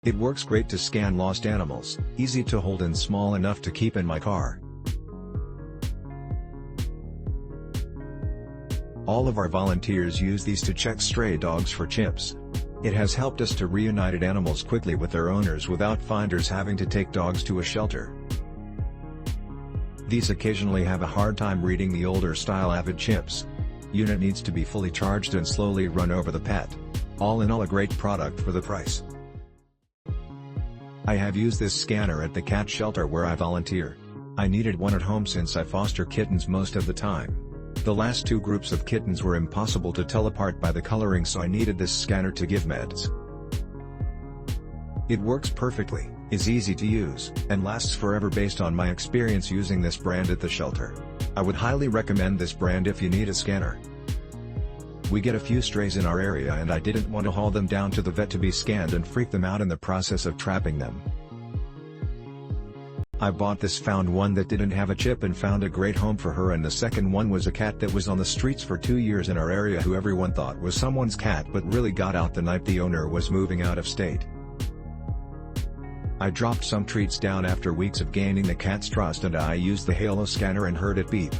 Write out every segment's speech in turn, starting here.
It works great to scan lost animals, easy to hold and small enough to keep in my car. All of our volunteers use these to check stray dogs for chips. It has helped us to reunite animals quickly with their owners without finders having to take dogs to a shelter. These occasionally have a hard time reading the older style Avid chips. Unit needs to be fully charged and slowly run over the pet. All in all, a great product for the price. I have used this scanner at the cat shelter where I volunteer. I needed one at home since I foster kittens most of the time. The last two groups of kittens were impossible to tell apart by the coloring, so I needed this scanner to give meds. It works perfectly, is easy to use, and lasts forever based on my experience using this brand at the shelter. I would highly recommend this brand if you need a scanner. We get a few strays in our area and I didn't want to haul them down to the vet to be scanned and freak them out in the process of trapping them. I bought this, found one that didn't have a chip and found a great home for her, and the second one was a cat that was on the streets for 2 years in our area who everyone thought was someone's cat but really got out the night the owner was moving out of state. I dropped some treats down after weeks of gaining the cat's trust and I used the Halo scanner and heard it beep.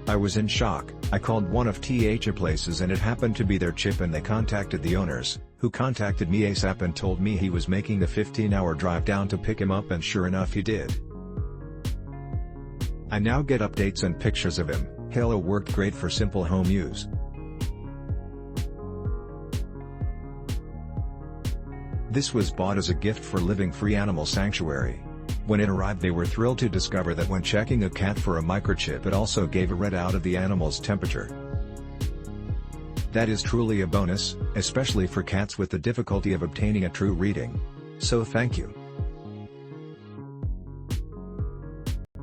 I was in shock. I called one of THA places and it happened to be their chip, and they contacted the owners, who contacted me ASAP and told me he was making the 15-hour drive down to pick him up, and sure enough he did. I now get updates and pictures of him. Halo worked great for simple home use. This was bought as a gift for Living Free Animal Sanctuary. When it arrived, they were thrilled to discover that when checking a cat for a microchip, it also gave a readout of the animal's temperature. That is truly a bonus, especially for cats with the difficulty of obtaining a true reading. So thank you.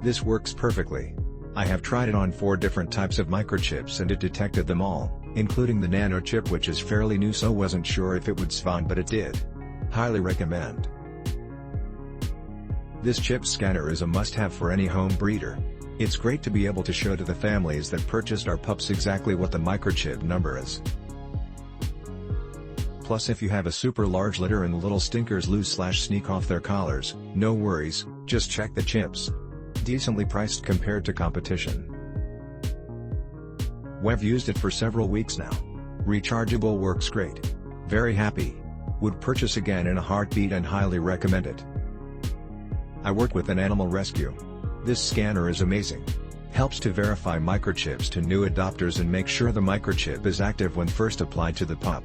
This works perfectly. I have tried it on 4 different types of microchips and it detected them all, including the nano chip, which is fairly new, so wasn't sure if it would spawn, but it did. Highly recommend. This chip scanner is a must-have for any home breeder. It's great to be able to show to the families that purchased our pups exactly what the microchip number is. Plus, if you have a super large litter and little stinkers lose/sneak off their collars, no worries, just check the chips. Decently priced compared to competition. We've used it for several weeks now. Rechargeable, works great. Very happy. Would purchase again in a heartbeat and highly recommend it. I work with an animal rescue. This scanner is amazing. Helps to verify microchips to new adopters and make sure the microchip is active when first applied to the pup.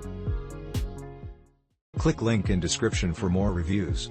Click link in description for more reviews.